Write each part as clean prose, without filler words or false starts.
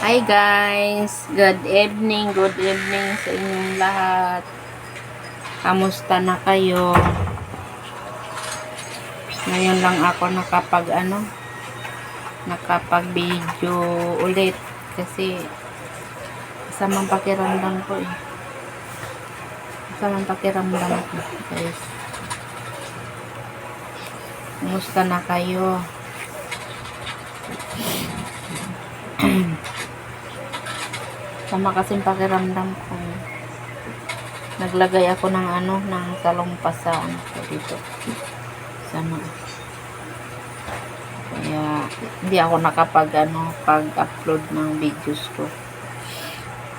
Hi guys, good evening sa inyong lahat. Kamusta na kayo? Ngayon lang ako nakapag video ulit kasi kasamang pakiramdam ko guys. Kamusta na kayo? Sama kasing pakiramdam ko. Naglagay ako ng salumpas sa dito. Sama. Kaya hindi ako pag-upload ng videos ko.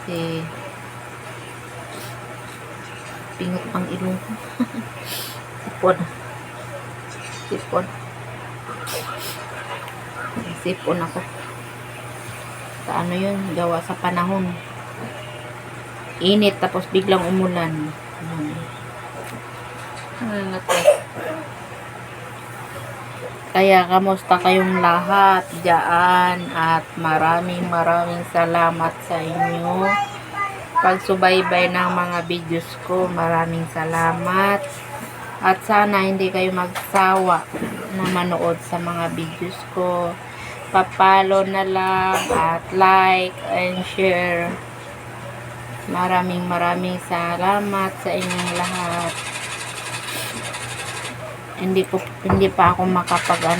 Kasi pingot ang ilong ko. Sipon ako. Sa yun, gawa sa panahon. Init, tapos biglang umulan. Kaya, kamusta kayong lahat dyan? At maraming salamat sa inyo. Pagsubaybay ng mga videos ko, maraming salamat. At sana hindi kayo magsawa na manood sa mga videos ko. Pa-follow na lang at like and share. Maraming salamat sa inyong lahat. Hindi pa ako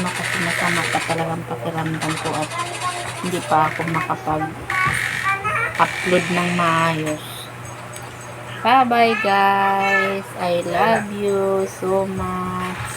kasi masama pa talagang pakiramdam ko at hindi pa ako makapag-upload ng maayos. Bye bye guys. I love you so much.